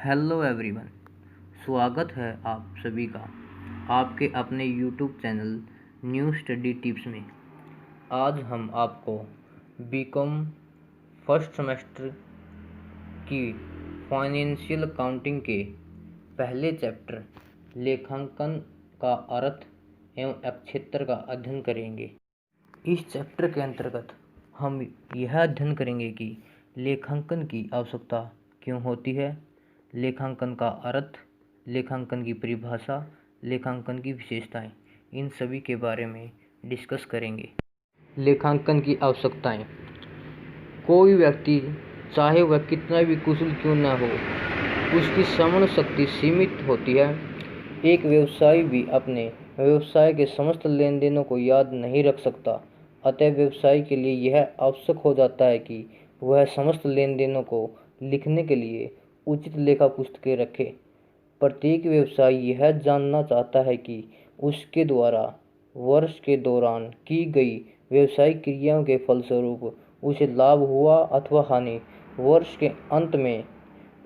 Hello everyone, स्वागत है आप सभी का आपके अपने YouTube channel new study tips में। आज हम आपको बीकॉम फर्स्ट सेमेस्टर की फाइनेंशियल अकाउंटिंग के पहले चैप्टर लेखांकन का अर्थ एवं क्षेत्र का अध्ययन करेंगे। इस चैप्टर के अंतर्गत हम यह अध्ययन करेंगे कि लेखांकन की आवश्यकता क्यों होती है, लेखांकन का अर्थ, लेखांकन की परिभाषा, लेखांकन की विशेषताएं, इन सभी के बारे में डिस्कस करेंगे। लेखांकन की आवश्यकताएं। कोई व्यक्ति चाहे वह कितना भी कुशल क्यों न हो, उसकी श्रवण शक्ति सीमित होती है। एक व्यवसायी भी अपने व्यवसाय के समस्त लेन देनों को याद नहीं रख सकता। अतः व्यवसायी के लिए यह आवश्यक हो जाता है कि वह समस्त लेन देनों को लिखने के लिए उचित लेखा पुस्तकें रखे। प्रत्येक व्यवसायी यह जानना चाहता है कि उसके द्वारा वर्ष के दौरान की गई व्यावसायिक क्रियाओं के फलस्वरूप उसे लाभ हुआ अथवा हानि, वर्ष के अंत में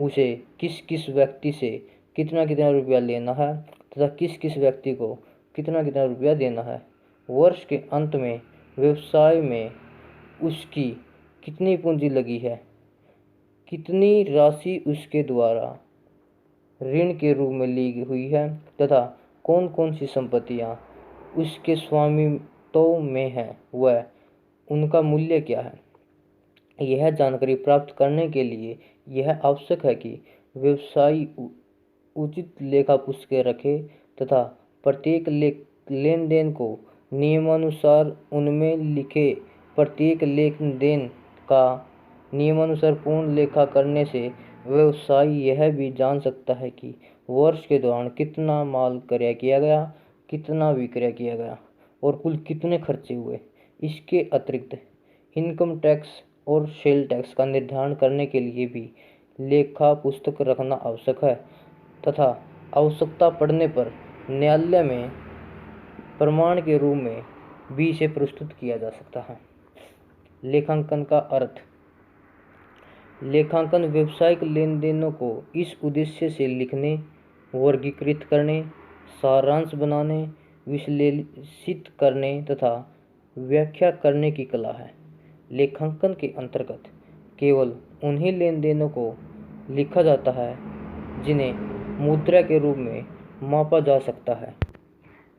उसे किस किस व्यक्ति से कितना कितना रुपया लेना है तथा किस किस व्यक्ति को कितना कितना रुपया देना है, वर्ष के अंत में व्यवसाय में उसकी कितनी पूंजी लगी है, कितनी राशि उसके द्वारा ऋण के रूप में ली हुई है तथा कौन कौन सी संपत्तियां उसके स्वामित्व में है, वह उनका मूल्य क्या है। यह जानकारी प्राप्त करने के लिए यह आवश्यक है कि व्यवसायी उचित लेखा पुस्तकें रखे तथा प्रत्येक लेन देन को नियमानुसार उनमें लिखे। प्रत्येक लेन देन का नियमानुसार पूर्ण लेखा करने से व्यवसायी यह भी जान सकता है कि वर्ष के दौरान कितना माल क्रय किया गया, कितना विक्रय किया गया और कुल कितने खर्चे हुए। इसके अतिरिक्त इनकम टैक्स और सेल टैक्स का निर्धारण करने के लिए भी लेखा पुस्तक रखना आवश्यक है तथा आवश्यकता पड़ने पर न्यायालय में प्रमाण के रूप में भी इसे प्रस्तुत किया जा सकता है। लेखांकन का अर्थ। लेखांकन व्यावसायिक लेन देनों को इस उद्देश्य से लिखने, वर्गीकृत करने, सारांश बनाने, विश्लेषित करने तथा व्याख्या करने की कला है। लेखांकन के अंतर्गत केवल उन्हीं लेन देनों को लिखा जाता है जिन्हें मुद्रा के रूप में मापा जा सकता है।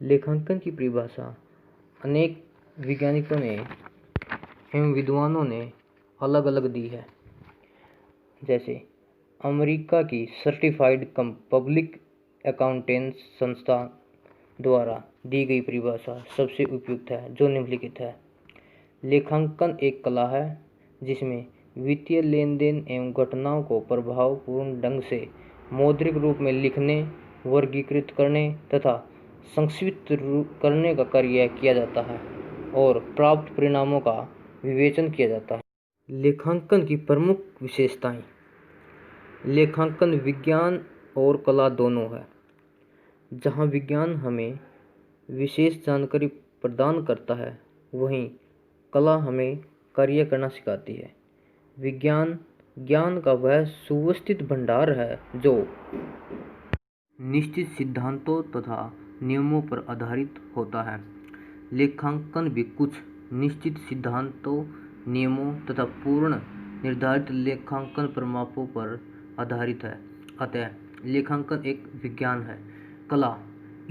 लेखांकन की परिभाषा अनेक वैज्ञानिकों ने एवं विद्वानों ने अलग अलग दी है। जैसे अमेरिका की सर्टिफाइड पब्लिक अकाउंटेंस संस्था द्वारा दी गई परिभाषा सबसे उपयुक्त है, जो निम्नलिखित है। लेखांकन एक कला है जिसमें वित्तीय लेन देन एवं घटनाओं को प्रभावपूर्ण ढंग से मौद्रिक रूप में लिखने, वर्गीकृत करने तथा संक्षिप्त करने का कार्य किया जाता है और प्राप्त परिणामों का विवेचन किया जाता है। लेखांकन की प्रमुख विशेषताएं। लेखांकन विज्ञान और कला दोनों है। जहां विज्ञान हमें विशेष जानकारी प्रदान करता है, वहीं कला हमें कार्य करना सिखाती है। विज्ञान ज्ञान का वह सुव्यवस्थित भंडार है जो निश्चित सिद्धांतों तथा नियमों पर आधारित होता है। लेखांकन भी कुछ निश्चित सिद्धांतों, नियमों तथा पूर्ण निर्धारित लेखांकन प्रमापों पर आधारित है। अतः लेखांकन एक विज्ञान है। कला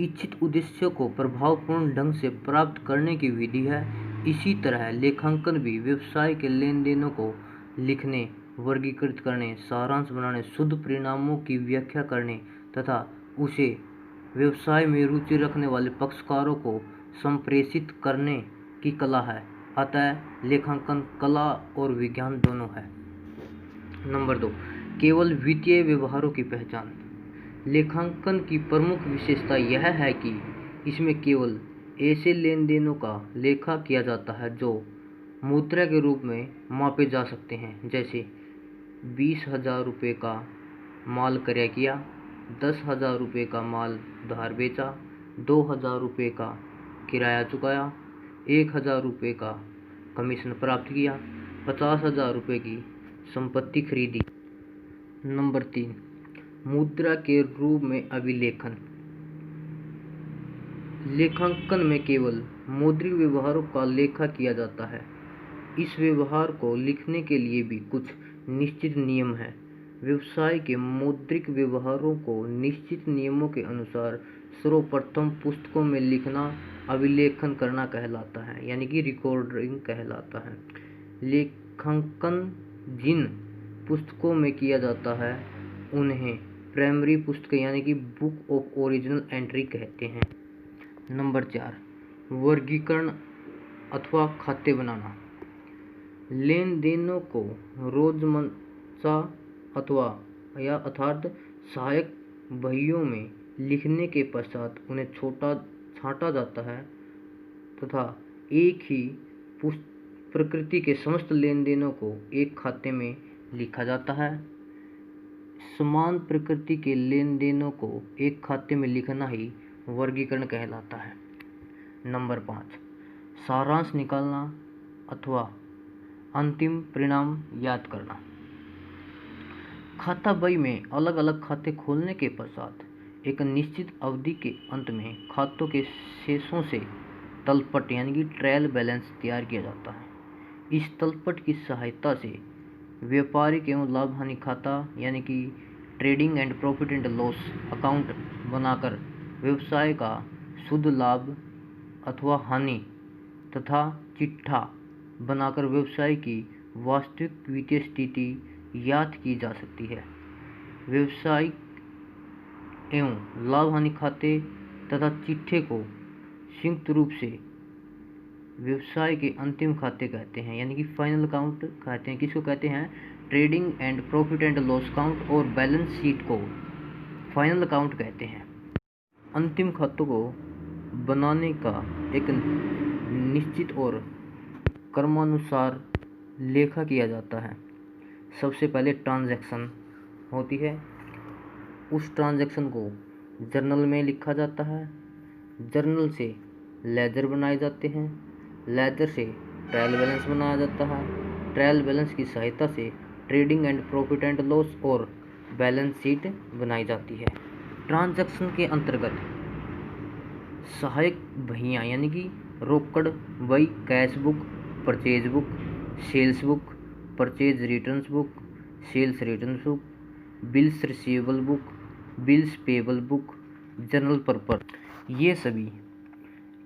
इच्छित उद्देश्यों को प्रभावपूर्ण ढंग से प्राप्त करने की विधि है। इसी तरह लेखांकन भी व्यवसाय के लेन देनों को लिखने, वर्गीकृत करने, सारांश बनाने, शुद्ध परिणामों की व्याख्या करने तथा उसे व्यवसाय में रुचि रखने वाले पक्षकारों को संप्रेषित करने की कला है। अतः लेखांकन कला और विज्ञान दोनों है। नंबर 2, केवल वित्तीय व्यवहारों की पहचान। लेखांकन की प्रमुख विशेषता यह है कि इसमें केवल ऐसे लेन देनों का लेखा किया जाता है जो मुद्रा के रूप में मापे जा सकते हैं। जैसे 20,000 रुपये का माल क्रय किया, 10,000 रुपये का माल उधार बेचा, 2,000 रुपये का किराया चुकाया, 1,000 रुपये का कमीशन प्राप्त किया, 50,000 रुपये की संपत्ति खरीदी। नंबर 3, मुद्रा के रूप में अभिलेखन। लेखांकन में केवल मौद्रिक व्यवहारों का लेखा किया जाता है। इस व्यवहार को लिखने के लिए भी कुछ निश्चित नियम हैं। व्यवसाय के मौद्रिक व्यवहारों को निश्चित नियमों के अनुसार सर्वप्रथम पुस्तकों में लिखना अभिलेखन करना कहलाता है, यानी कि रिकॉर्डिंग कहलाता है। लेखांकन जिन पुस्तकों में किया जाता है उन्हें प्राइमरी पुस्तक यानी कि बुक ऑफ ओरिजिनल एंट्री कहते हैं। नंबर 4, वर्गीकरण अथवा खाते बनाना। लेन देनों को रोजमर्रा अर्थात सहायक बहियों में लिखने के पश्चात उन्हें छांटा जाता है तथा एक ही प्रकृति के समस्त लेन देनों को एक खाते में लिखा जाता है। समान प्रकृति के लेन देनों को एक खाते में लिखना ही वर्गीकरण कहलाता है। नंबर 5, सारांश निकालना अथवा अंतिम परिणाम याद करना। खाता बही में अलग अलग खाते खोलने के पश्चात एक निश्चित अवधि के अंत में खातों के शेषों से तलपट यानी कि ट्रायल बैलेंस तैयार किया जाता है। इस तलपट की सहायता से व्यापारिक एवं लाभ हानि खाता यानी कि trading and profit and loss account बनाकर व्यवसाय का शुद्ध लाभ अथवा हानि तथा चिट्ठा बनाकर व्यवसाय की वास्तविक वित्तीय स्थिति याद की जा सकती है। व्यवसायिक एवं लाभ हानि खाते तथा चिट्ठे को संयुक्त रूप से व्यवसाय के अंतिम खाते कहते हैं, यानी कि फाइनल अकाउंट कहते हैं। किसको कहते हैं? Trading and profit and loss account और बैलेंस शीट को फाइनल अकाउंट कहते हैं। अंतिम खातों को बनाने का एक निश्चित और क्रमानुसार लेखा किया जाता है। सबसे पहले ट्रांजैक्शन होती है। उस ट्रांजैक्शन को जर्नल में लिखा जाता है। जर्नल से लेजर बनाए जाते हैं। लेजर से ट्रायल बैलेंस बनाया जाता है। ट्रायल बैलेंस की सहायता से trading and profit and loss और बैलेंस शीट बनाई जाती है। ट्रांजैक्शन के अंतर्गत सहायक बहियाँ यानी कि रोकड़ बही, cash book, purchase book, sales book, purchase returns book, sales returns book, bills receivable book, bills payable book, journal purpose, ये सभी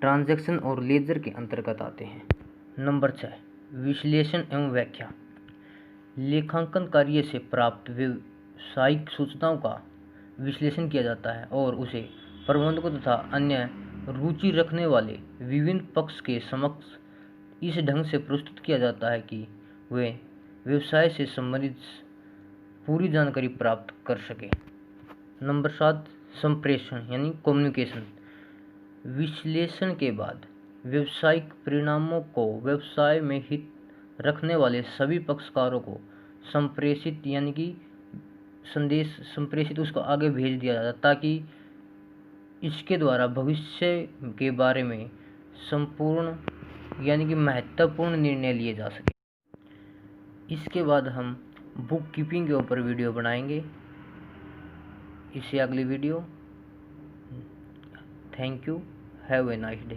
ट्रांजैक्शन और लेजर के अंतर्गत आते हैं। नंबर 6, विश्लेषण एवं व्याख्या। लेखांकन कार्य से प्राप्त व्यावसायिक सूचनाओं का विश्लेषण किया जाता है और उसे प्रबंधकों तथा अन्य रुचि रखने वाले विभिन्न पक्ष के समक्ष इस ढंग से प्रस्तुत किया जाता है कि वे व्यवसाय से संबंधित पूरी जानकारी प्राप्त कर सके। नंबर 7, संप्रेषण यानी कम्युनिकेशन। विश्लेषण के बाद व्यावसायिक परिणामों को व्यवसाय में हित रखने वाले सभी पक्षकारों को संप्रेषित यानी कि संदेश संप्रेषित उसको आगे भेज दिया जाता है ताकि इसके द्वारा भविष्य के बारे में संपूर्ण यानी कि महत्वपूर्ण निर्णय लिए जा सके। इसके बाद हम बुक कीपिंग के ऊपर वीडियो बनाएंगे। इससे अगली video. Thank you, have a nice day.